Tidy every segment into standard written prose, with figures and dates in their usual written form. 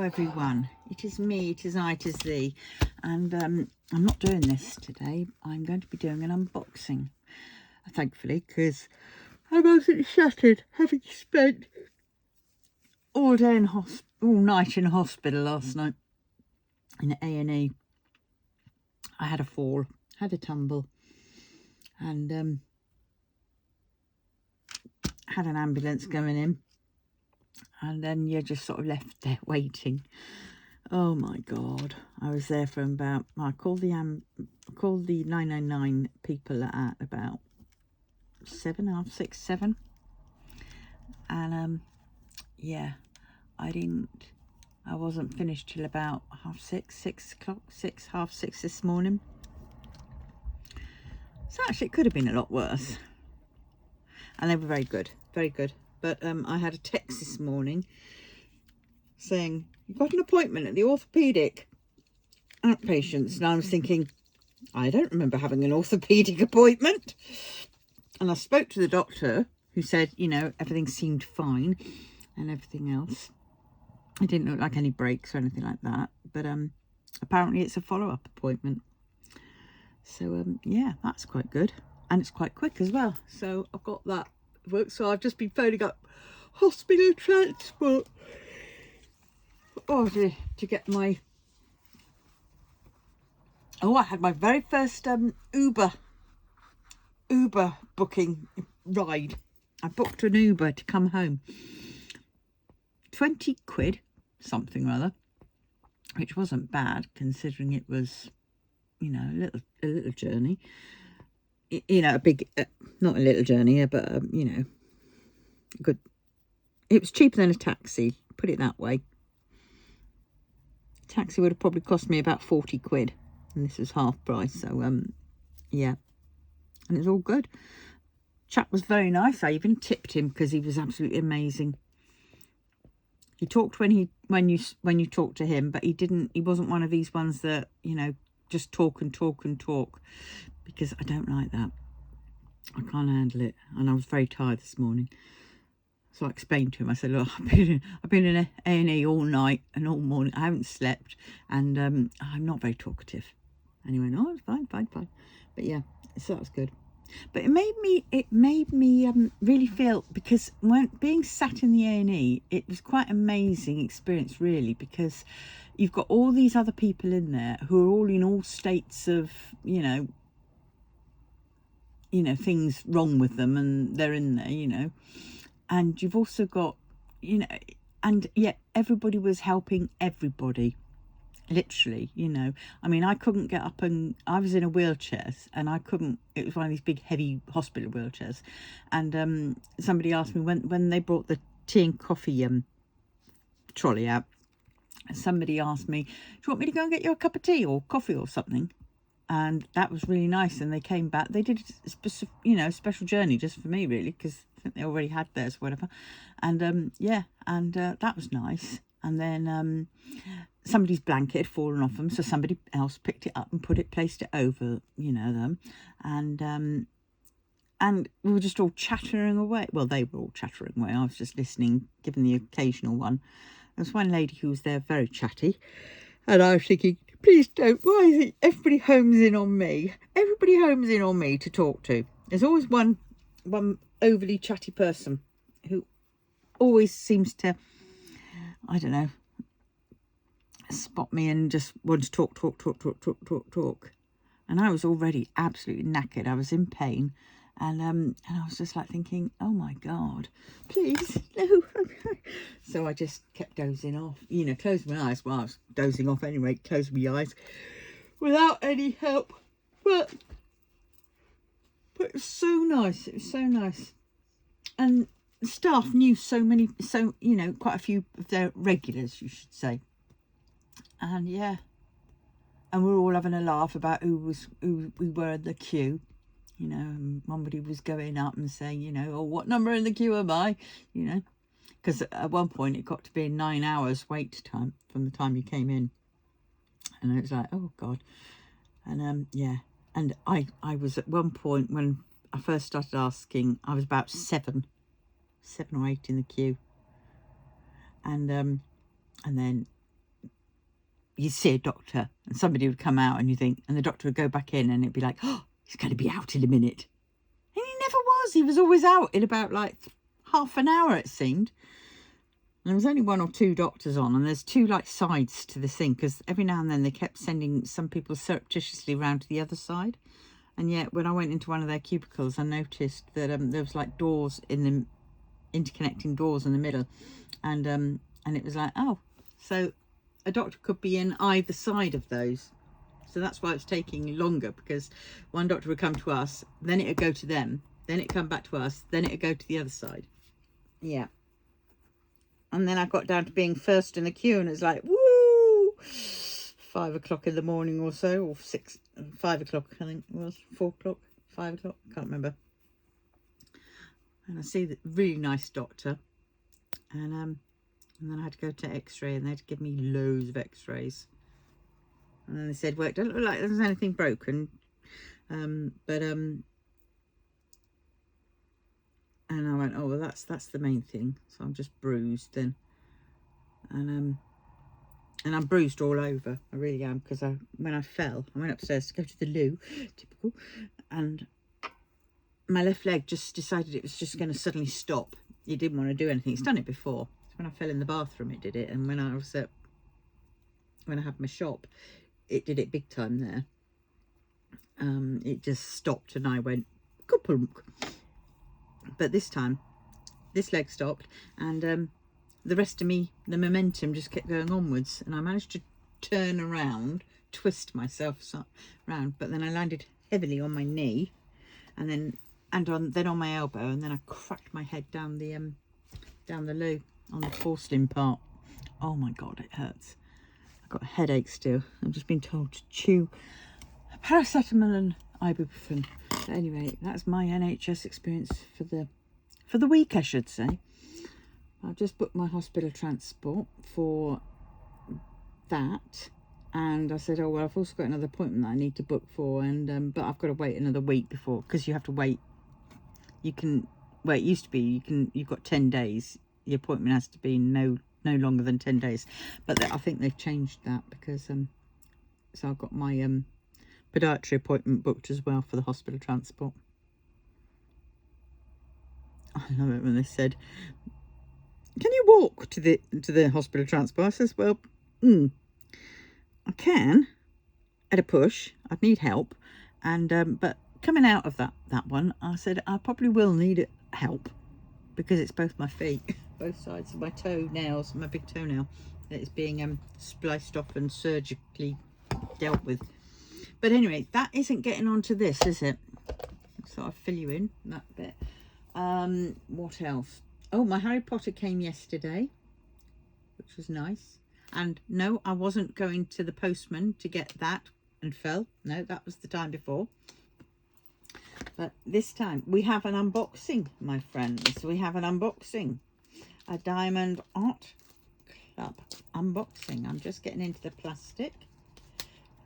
everyone, it is me, it is I, it is thee, and I'm not doing this today. I'm going to be doing an unboxing, thankfully, because I'm absolutely shattered, having spent all night in hospital last night in A&E. I had a fall, had a tumble, and had an ambulance going in, and then you're just sort of left there waiting. Oh my God, I was there from about, I called the 999 people at about 7, half 6, 7, and yeah, I wasn't finished till about half 6, 6 o'clock, half 6 this morning. So actually it could have been a lot worse, and they were very good, but I had a text this morning saying, "You've got an appointment at the orthopaedic outpatients," and I was thinking, I don't remember having an orthopaedic appointment. And I spoke to the doctor, who said, you know, everything seemed fine and everything else. It didn't look like any breaks or anything like that, but apparently it's a follow-up appointment. So yeah, that's quite good, and it's quite quick as well. So I've got that work. So I've just been phoning up hospital transport to get my, I had my very first Uber booking ride. I booked an Uber to come home. 20 quid, something or other, which wasn't bad considering it was, you know, a little journey. You know, a big, not a little journey, but you know, good. It was cheaper than a taxi, put it that way. Taxi would have probably cost me about 40 quid, and this was half price. So yeah, and it's all good. Chap was very nice. I even tipped him because he was absolutely amazing. He talked when you talked to him, but he wasn't one of these ones that, you know, just talk and talk and talk, because I don't like that. I can't handle it, and I was very tired this morning. So I explained to him, I said, look, I've been in A&E all night and all morning. I haven't slept, and I'm not very talkative. And he went, oh, it's fine. But yeah, so that was good. But it made me really feel, because when being sat in the A&E, it was quite an amazing experience, really, because you've got all these other people in there who are all in all states of, you know, things wrong with them, and they're in there, you know. And you've also got, you know, and yet everybody was helping everybody, literally, you know. I mean, I couldn't get up, and I was in a wheelchair, and I couldn't, it was one of these big heavy hospital wheelchairs, and somebody asked me when they brought the tea and coffee trolley out, somebody asked me, do you want me to go and get you a cup of tea or coffee or something? And that was really nice. And they came back, they did a special journey just for me, really, because I think they already had theirs or whatever. And yeah, and that was nice. And then somebody's blanket had fallen off them, so somebody else picked it up and placed it over, you know, them. And we were just all chattering away. Well, they were all chattering away. I was just listening, giving the occasional one. There was one lady who was there, very chatty, and I was thinking, please don't. Why is it everybody homes in on me? Everybody homes in on me to talk to. There's always one overly chatty person who always seems to, I don't know, spot me and just want to talk. And I was already absolutely knackered. I was in pain, and I was just like thinking, oh my God, please, no. So I just kept dozing off, you know, closing my eyes. Well, I was dozing off anyway, closing my eyes without any help. But it was so nice. It was so nice. And the staff knew you know, quite a few of their regulars, you should say. And yeah, and we were all having a laugh about who we were in the queue, you know, and somebody was going up and saying, you know, oh, what number in the queue am I, you know, because at one point it got to be 9 hours wait time from the time you came in, and it was like, oh God. And yeah, and I was at one point, when I first started asking, I was about 7 or 8 in the queue, and then you'd see a doctor and somebody would come out and you think, and the doctor would go back in and it'd be like, oh, he's going to be out in a minute. And he never was. He was always out in about like half an hour, it seemed. And there was only 1 or 2 doctors on, and there's 2 like sides to this thing, because every now and then they kept sending some people surreptitiously round to the other side. And yet when I went into one of their cubicles, I noticed that there was like doors in the interconnecting doors in the middle, and it was like, oh, so a doctor could be in either side of those. So that's why it's taking longer, because one doctor would come to us, then it would go to them, then it'd come back to us, then it would go to the other side. Yeah. And then I got down to being first in the queue, and it's like, woo! 5 o'clock in the morning or so, or 5 o'clock, I think it was, 4 o'clock, 5 o'clock, can't remember. And I see the really nice doctor, and then I had to go to X-ray, and they had to give me loads of X-rays. And then they said, well, it doesn't look like there's anything broken, and I went, oh, well, that's the main thing. So I'm just bruised then, and I'm bruised all over. I really am, because when I fell, I went upstairs to go to the loo, typical, and my left leg just decided it was just going to suddenly stop. It didn't want to do anything. It's done it before. When I fell in the bathroom, it did it, and when I had my shop, it did it big time there. It just stopped, and I went kapunk. But this time, this leg stopped, and the rest of me, the momentum just kept going onwards, and I managed to turn around, twist myself around, but then I landed heavily on my knee, and then on my elbow, and then I cracked my head down the loo on the porcelain part. Oh my god, it hurts. I've got a headache still. I've just been told to chew paracetamol and ibuprofen. But anyway, that's my NHS experience for the week, I should say. I've just booked my hospital transport for that, and I said, oh well, I've also got another appointment that I need to book for, and but I've got to wait another week before, because you have to wait. You can, well, it used to be you've got 10 days. The appointment has to be no longer than 10 days, but I think they've changed that, because so I've got my podiatry appointment booked as well for the hospital transport. I love it when they said, can you walk to the hospital transport? I says, well, I can at a push. I'd need help, and but coming out of that one, I said I probably will need help, because it's both my feet, both sides of my toenails, my big toenail, that is being spliced off and surgically dealt with. But anyway, that isn't getting onto this, is it? So I'll fill you in that bit. What else? Oh, my Harry Potter came yesterday, which was nice. And no, I wasn't going to the postman to get that and fell. No, that was the time before. But this time we have an unboxing, my friends. We have an unboxing. A Diamond Art Club unboxing. I'm just getting into the plastic,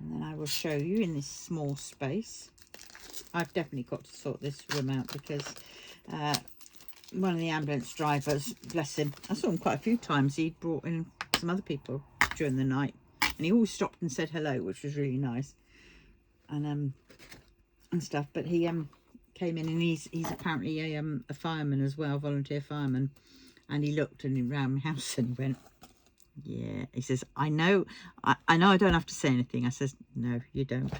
and then I will show you in this small space. I've definitely got to sort this room out, because one of the ambulance drivers, bless him, I saw him quite a few times. He'd brought in some other people during the night, and he always stopped and said hello, which was really nice, and stuff. But he came in, and he's apparently a fireman as well, volunteer fireman, and he looked around my house and went, yeah, he says, I know I don't have to say anything. I says, no, you don't.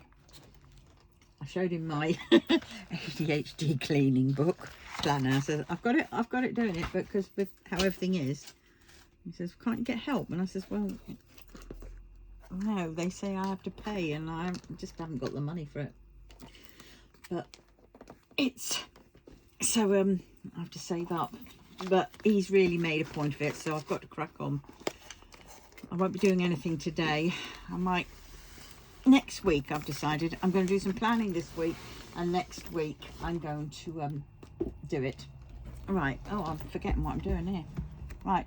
I showed him my ADHD cleaning book planner. I said, I've got it doing it, but because with how everything is, he says, can't you get help? And I says, well, no, they say I have to pay, and I just haven't got the money for it. But it's so I have to save up. But he's really made a point of it, so I've got to crack on. I won't be doing anything today. I might next week. I've decided I'm going to do some planning this week, and next week I'm going to do it. Right. Oh, I'm forgetting what I'm doing here. Right.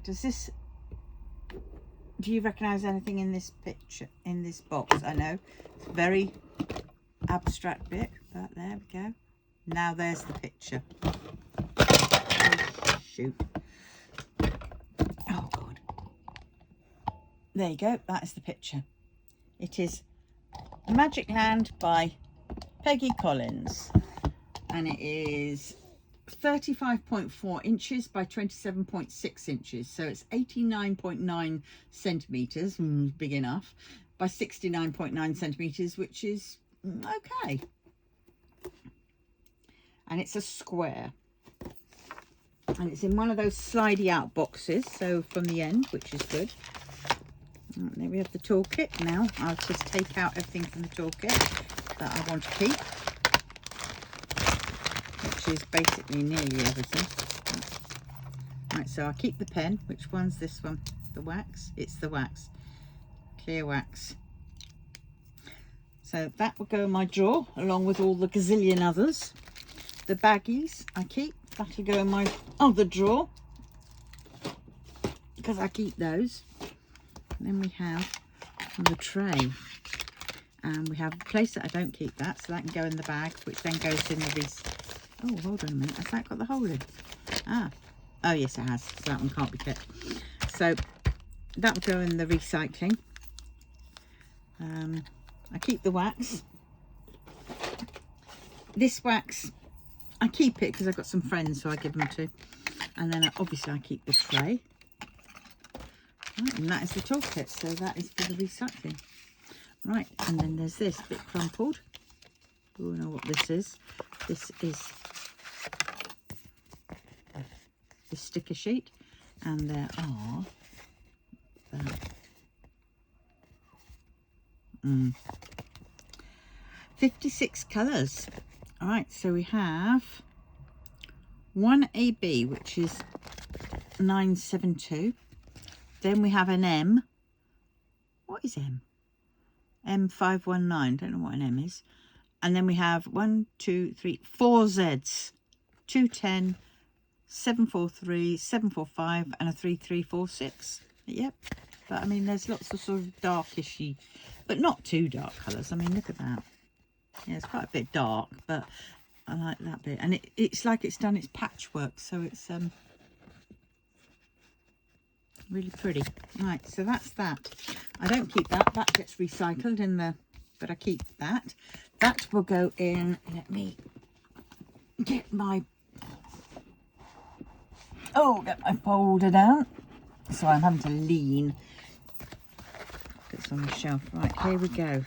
Do you recognise anything in this picture, in this box? I know it's a very abstract bit, but there we go. Now there's the picture. Oh, shoot. Oh God. There you go. That is the picture. It is Magic Land by Peggy Collins, and it is 35.4 inches by 27.6 inches, so it's 89.9 centimeters, big enough, by 69.9 centimeters, which is okay. And it's a square, and it's in one of those slidey out boxes, so from the end, which is good. And there we have the toolkit. Now I'll just take out everything from the toolkit that I want to keep, which is basically nearly everything. Right, so I'll keep the pen. Which one's this one? The wax? It's the wax. Clear wax. So that will go in my drawer along with all the gazillion others. The baggies I keep. That'll go in my other drawer because I keep those. And then we have the tray. And we have a place that I don't keep that, so that can go in the bag, which then goes in the oh, hold on a minute, has that got the hole in? Oh yes it has, so that one can't be kept. So that will go in the recycling. I keep the wax. This wax, I keep it because I've got some friends who I give them to. And then obviously I keep the tray. Right, and that is the toolkit, so that is for the recycling. Right, and then there's this bit crumpled. We all know what this is. This is the sticker sheet, and there are 56 colours. All right, so we have one AB, which is 972. Then we have an M. What is M? M519. Don't know what an M is. And then we have 1, 2, 3, 4 Zs. 210, 743, 745, and a 3346. Yep. But I mean, there's lots of sort of darkishy, but not too dark colours. I mean, look at that. Yeah, it's quite a bit dark, but I like that bit. And it's like it's done its patchwork, so it's really pretty. Right, so that's that. I don't keep that. That gets recycled in the, but I keep that. That will go in. Let me get my folder down. So I'm having to lean. It's on the shelf. Right, here we go.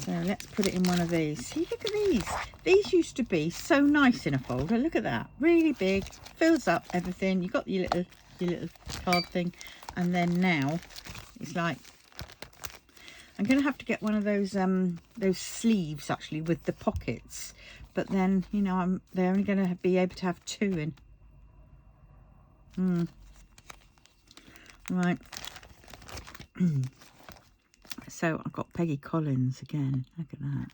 So let's put it in one of these. See, look at these. These used to be so nice in a folder. Look at that. Really big. Fills up everything. You've got your little card thing. And then now it's like, I'm going to have to get one of those sleeves actually with the pockets. But then, you know, they're only going to be able to have 2 in. Right. So I've got Peggy Collins again. Look at that.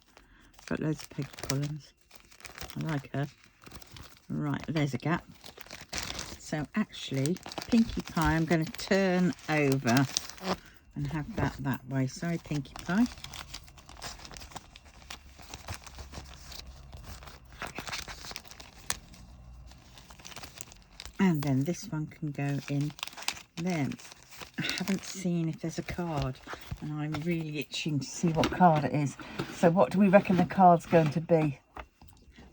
I've got loads of Peggy Collins. I like her. Right, there's a gap. So actually, Pinkie Pie, I'm going to turn over and have that way. Sorry, Pinkie Pie. And then this one can go in there. I haven't seen if there's a card, and I'm really itching to see what card it is. So what do we reckon the card's going to be?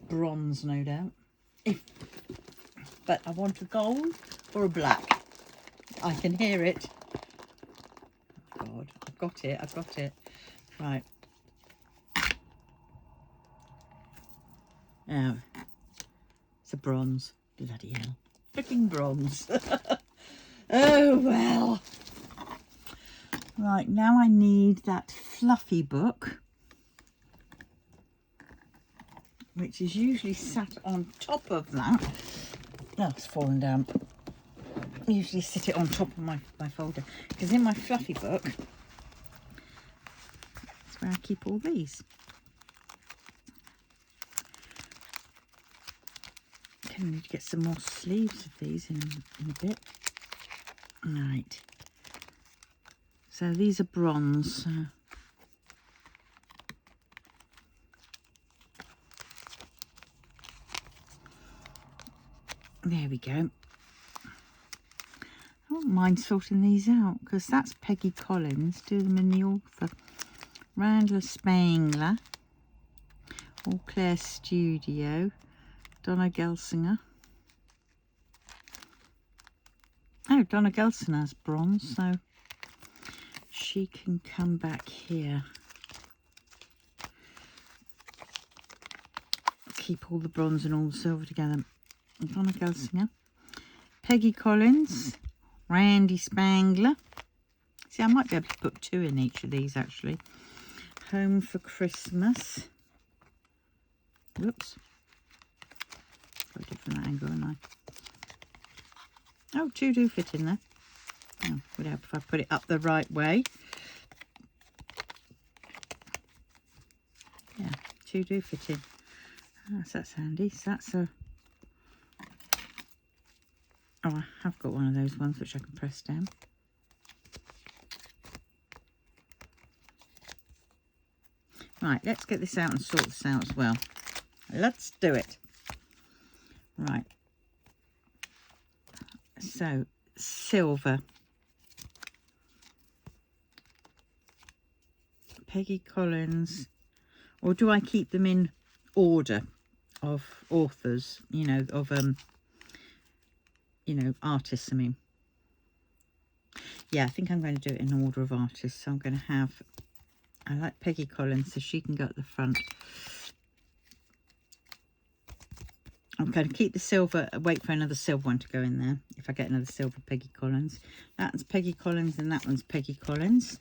Bronze, no doubt. But I want a gold or a black. I can hear it. Oh God, I've got it. Right. Now, it's a bronze. Bloody hell. Freaking bronze. Oh, well. Right, now I need that fluffy book, which is usually sat on top of that. Oh, it's fallen down. I usually sit it on top of my folder, because in my fluffy book, that's where I keep all these. Okay, we need to get some more sleeves of these in a bit. Right. So these are bronze. There we go. I wouldn't mind sorting these out because that's Peggy Collins. Do them in the author. Randall Spangler. All Claire Studio. Donna Gelsinger. Oh, Donna Gelsinger's bronze, so she can come back here. Keep all the bronze and all the silver together. Donna Gelsinger. Peggy Collins. Randy Spangler. See, I might be able to put 2 in each of these, actually. Home for Christmas. Whoops. Got a different angle, haven't I? Oh, 2 do fit in there. Oh, would help if I put it up the right way. Yeah, 2 do fit in. Oh, so that's handy. So that's a... Oh, I have got one of those ones which I can press down. Right, let's get this out and sort this out as well. Let's do it. Right. So, silver. Peggy Collins. Or do I keep them in order of authors, you know, of artists, I mean. Yeah, I think I'm going to do it in order of artists. So I'm going to have, I like Peggy Collins, so she can go at the front. I'm going to keep the silver, wait for another silver one to go in there, if I get another silver Peggy Collins. That one's Peggy Collins and that one's Peggy Collins.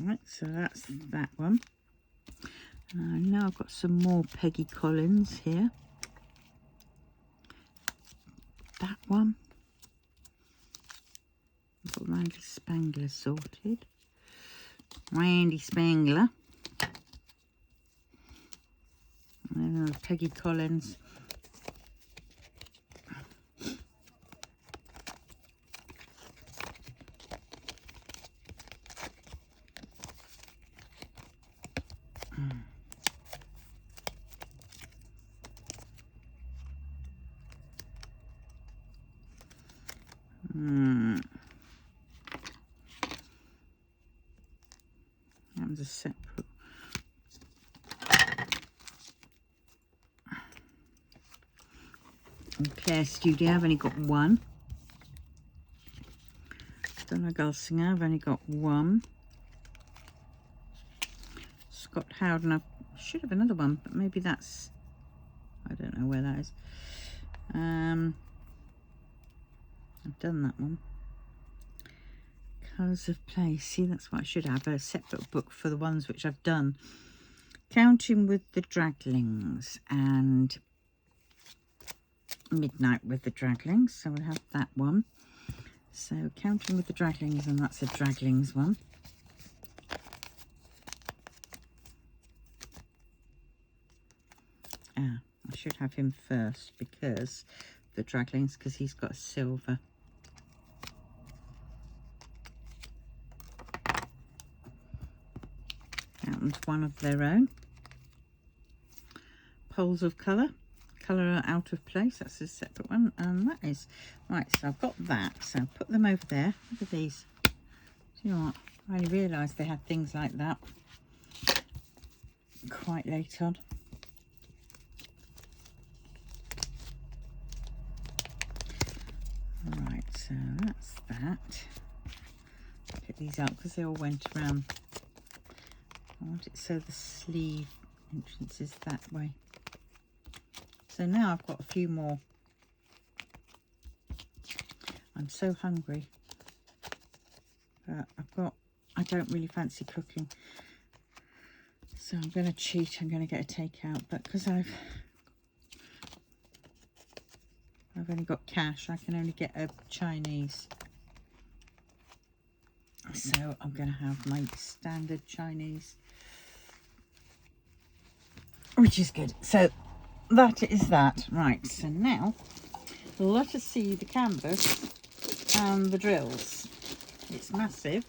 Alright, so that's that one. Now I've got some more Peggy Collins here. That one. I've got Randy Spangler sorted. Randy Spangler. And then Peggy Collins. That was a separate. Claire Studio, I've only got one. Donna Gelsinger, I've only got one. Scott Howden, I should have another one, but maybe that's, I don't know where that is. I've done that one. Colours of Play. See, that's what I should have, a separate book for the ones which I've done. Counting with the Draglings and Midnight with the Draglings. So we'll have that one. So Counting with the Draglings, and that's a Draglings one. I should have him first because the Draglings, because he's got a silver. That one's one of their own. Poles of Colour. Colour Out of Place. That's a separate one. And that is... Right, so I've got that. So put them over there. Look at these. Do you know what? I only realised they had things like that quite late on. Right, so that's that. Pick these out because they all went around. I want it so the sleeve entrance is that way. So now I've got a few more. I'm so hungry. But I don't really fancy cooking. So I'm going to cheat. I'm going to get a takeout. But because I've only got cash, I can only get a Chinese. So I'm going to have my standard Chinese, which is good. So that is that. Right, so now let us see the canvas and the drills. It's massive.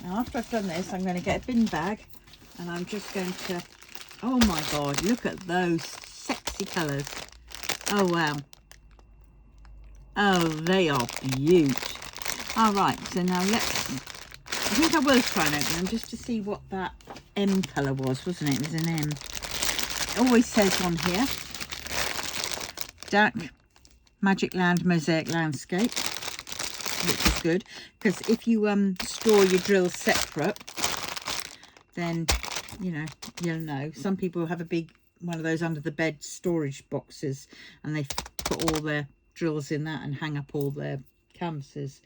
Now after I've done this, I'm going to get a bin bag And I'm just going to, oh my God, look at those sexy colours. Oh wow. Oh, they are beaut. All right, so now I think I will try and open them just to see what that M colour was, wasn't it? It was an M. It always says on here, DAC, Magic Land, Mosaic Landscape, which is good, because if you store your drills separate, then, you know, you'll know. Some people have a big one of those under the bed storage boxes, and they put all their drills in that and hang up all their canvases.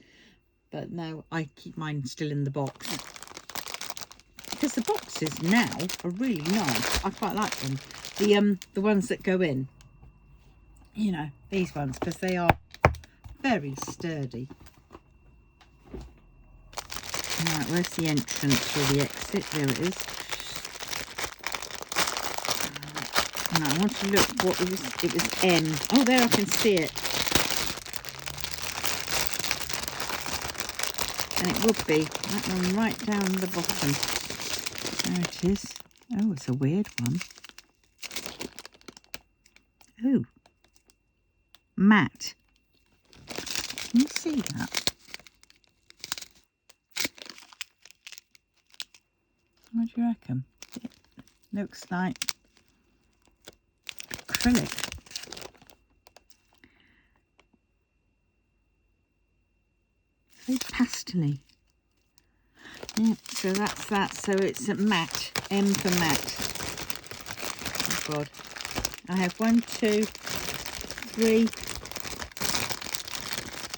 But no, I keep mine still in the box, because the boxes now are really nice. I quite like them. The ones that go in, you know, these ones, because they are very sturdy. Right, where's the entrance or the exit? There it is. Right, I want to look what it was. It was M. Oh, there, I can see it. And it would be that one right down the bottom. There it is. Oh, it's a weird one. Oh, matte. Can you see that? What do you reckon? It looks like acrylic. Very pastel-y. Yeah, so that's that. So it's a matte. M for matte. Oh God. I have 1, 2, 3.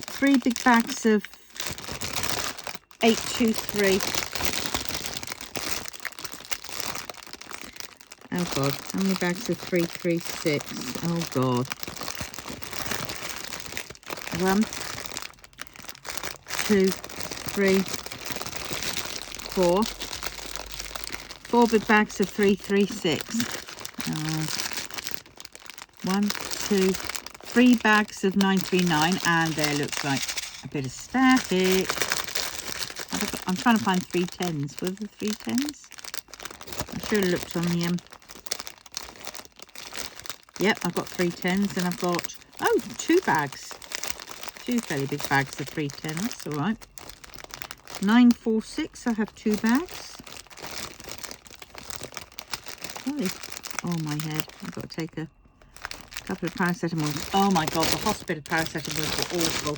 3 big bags of 823. Oh God. How many bags of 336? Oh God. 1, 2, 3, 4. 4 big bags of 336. 1, 2, 3 bags of 939, and there looks like a bit of static. I'm trying to find 310s. Were the 310s? I should have looked on the Yep, I've got 310s, and I've got 2 bags. 2 fairly big bags of 310. That's all right. 946. I have 2 bags. Oh my head! I've got to take a couple of paracetamols. Oh my God, the hospital paracetamols were awful.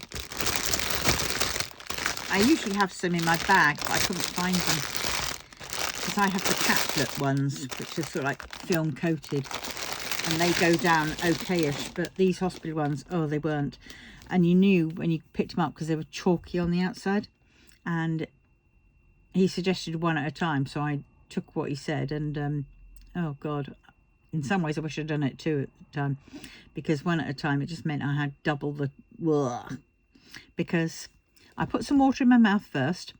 I usually have some in my bag, but I couldn't find them because I have the caplet ones, which are sort of like film coated, and they go down okay-ish. But these hospital ones, oh, they weren't. And you knew when you picked them up because they were chalky on the outside. And he suggested one at a time, so I took what he said. And oh God, in some ways I wish I'd done it 2 at the time, because 1 at a time, it just meant I had double the because I put some water in my mouth first,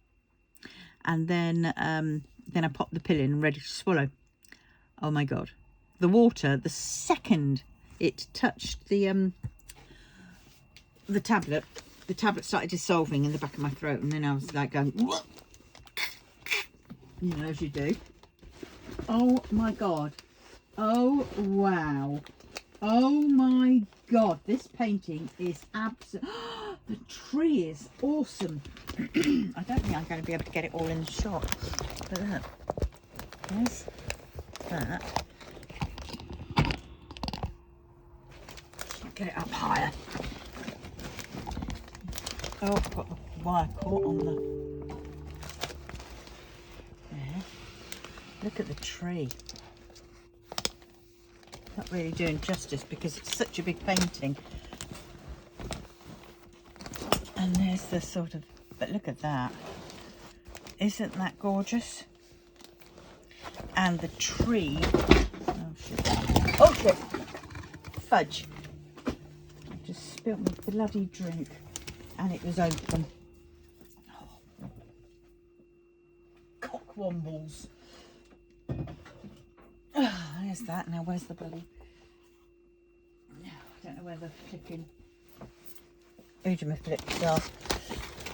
and then I popped the pill in and ready to swallow. Oh my God, the water, the second it touched the tablet started dissolving in the back of my throat, and then I was like going, you know, as you do. Oh my God. Oh wow. Oh my God, this painting is absolutely the tree is awesome. I don't think I'm going to be able to get it all in the shot, but look, there's that. Get it up higher. Oh, I've got the wire caught on the there. Look at the tree. Not really doing justice because it's such a big painting. And there's the sort of, but look at that. Isn't that gorgeous? And the tree, oh shit, oh shit, fudge. I just spilled my bloody drink and it was open. Oh. Cockwombles. Oh, there's that. Now where's the bloody, I don't know where the flipping Oojama flips are.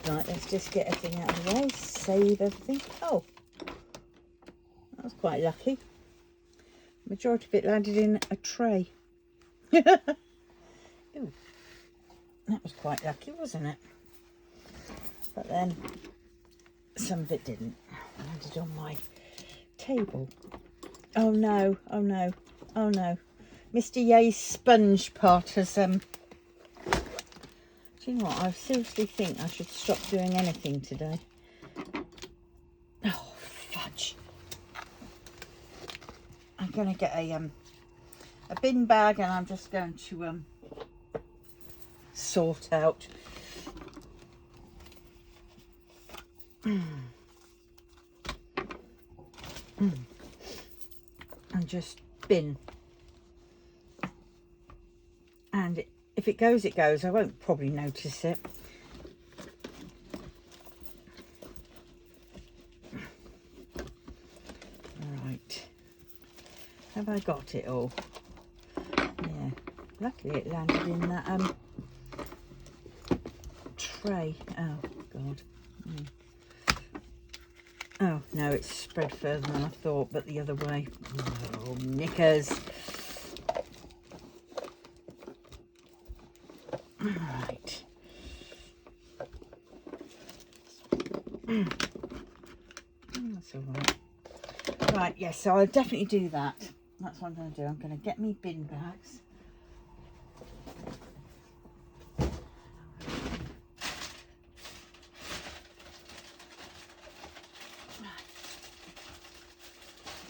Right, let's just get everything out of the way, save everything. Oh, That was quite lucky. Majority of it landed in a tray. Ooh, that was quite lucky, wasn't it? But then some of it didn't. Landed on my table. Oh no, oh no, oh no. Mr. Ye's sponge part has do you know what, I seriously think I should stop doing anything today. Oh fudge. I'm gonna get a bin bag, and I'm just going to sort out and just bin. And if it goes, it goes. I won't probably notice it. Right. Have I got it all? Yeah. Luckily it landed in that tray. Oh God. Oh no, it's spread further than I thought, but the other way. Oh, knickers. Right. That's all right. Right, yes, so I'll definitely do that. That's what I'm going to do. I'm going to get me bin bags.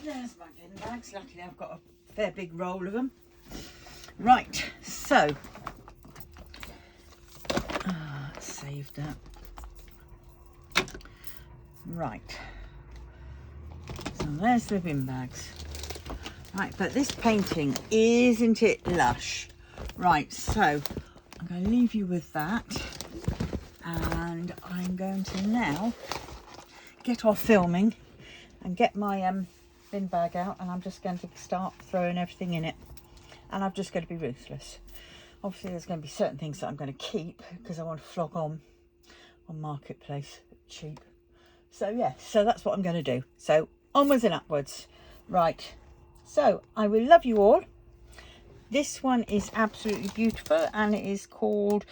There's my bin bags. Luckily I've got a fair big roll of them. Right, so save that. Right, so there's the bin bags. Right, but this painting, isn't it lush? Right, so I'm going to leave you with that, and I'm going to now get off filming and get my bin bag out, and I'm just going to start throwing everything in it, and I'm just going to be ruthless. Obviously there's going to be certain things that I'm going to keep because I want to flog on Marketplace cheap. So yeah, so that's what I'm going to do. So onwards and upwards. Right, so I will love you all. This one is absolutely beautiful, and it is called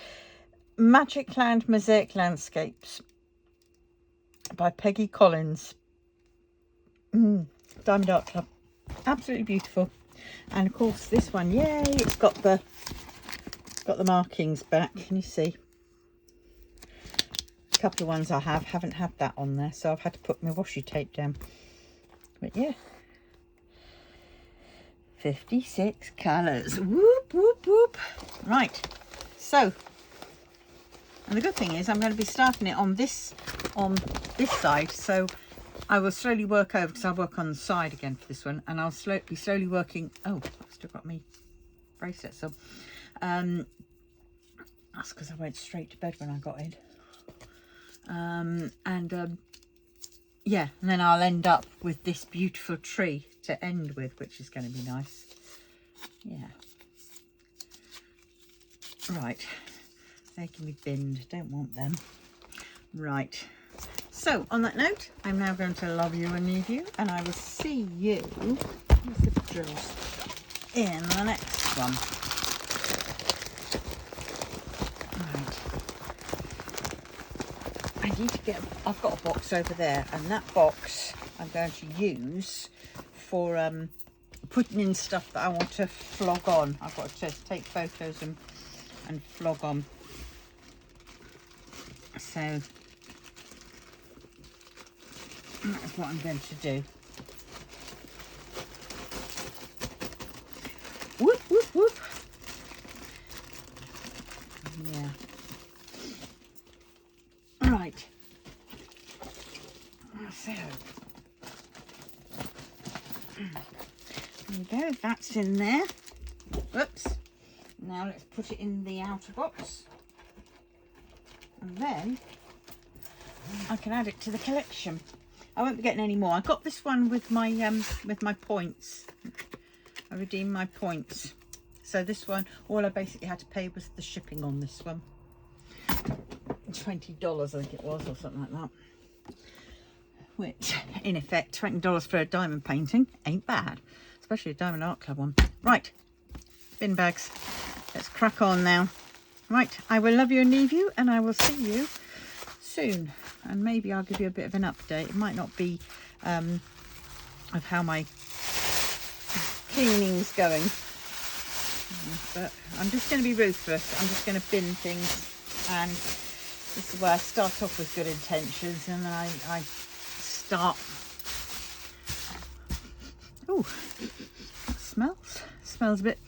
Magic Land Mosaic Landscapes by Peggy Collins. Diamond Art Club. Absolutely beautiful. And of course this one, yay, it's got the markings back. Can you see? A couple of ones I haven't had that on there, so I've had to put my washi tape down. But yeah, 56 colours. Whoop whoop whoop. Right, so, and the good thing is I'm going to be starting it on this side, so I will slowly work over, because I'll work on the side again for this one, and I'll be slowly working. Oh, I've still got me bracelets on. That's because I went straight to bed when I got in. Yeah, and then I'll end up with this beautiful tree to end with, which is going to be nice. Yeah. Right. They can be binned. Don't want them. Right. So, on that note, I'm now going to love you and leave you, and I will see you, where's the drills, in the next one. I need to get, I've got a box over there, and that box I'm going to use for putting in stuff that I want to flog on. I've got to take photos and flog on. So that's what I'm going to do. Whoop, whoop, whoop. Yeah. Right. So, there we go. That's in there. Whoops. Now let's put it in the outer box. And then I can add it to the collection. I won't be getting any more. I got this one with my points. I redeemed my points. So this one, all I basically had to pay was the shipping on this one. $20 I think it was, or something like that. which in effect $20 for a diamond painting ain't bad, especially a Diamond Art Club one. Right, bin bags, let's crack on now. Right, I will love you and leave you, and I will see you soon, and maybe I'll give you a bit of an update. It might not be of how my cleaning's going, but I'm just going to be ruthless. I'm just going to bin things, and this is where I start off with good intentions, and then I start. Oh, that smells a bit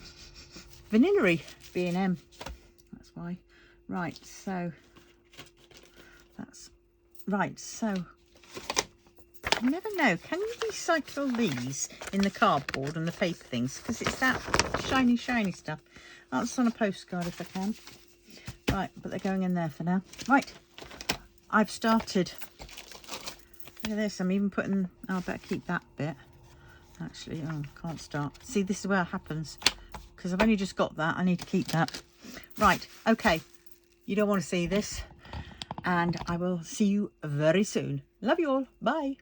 vanilla-y, B&M, that's why. Right, so that's right. So you never know, can you recycle these in the cardboard and the paper things, because it's that shiny stuff. That's on a postcard if I can. Right, but they're going in there for now. Right, I've started. Look at this, I'm even putting, oh, I better keep that bit actually. Oh, can't start. See, this is where it happens, because I've only just got that. I need to keep that. Right, okay, you don't want to see this, and I will see you very soon. Love you all, bye.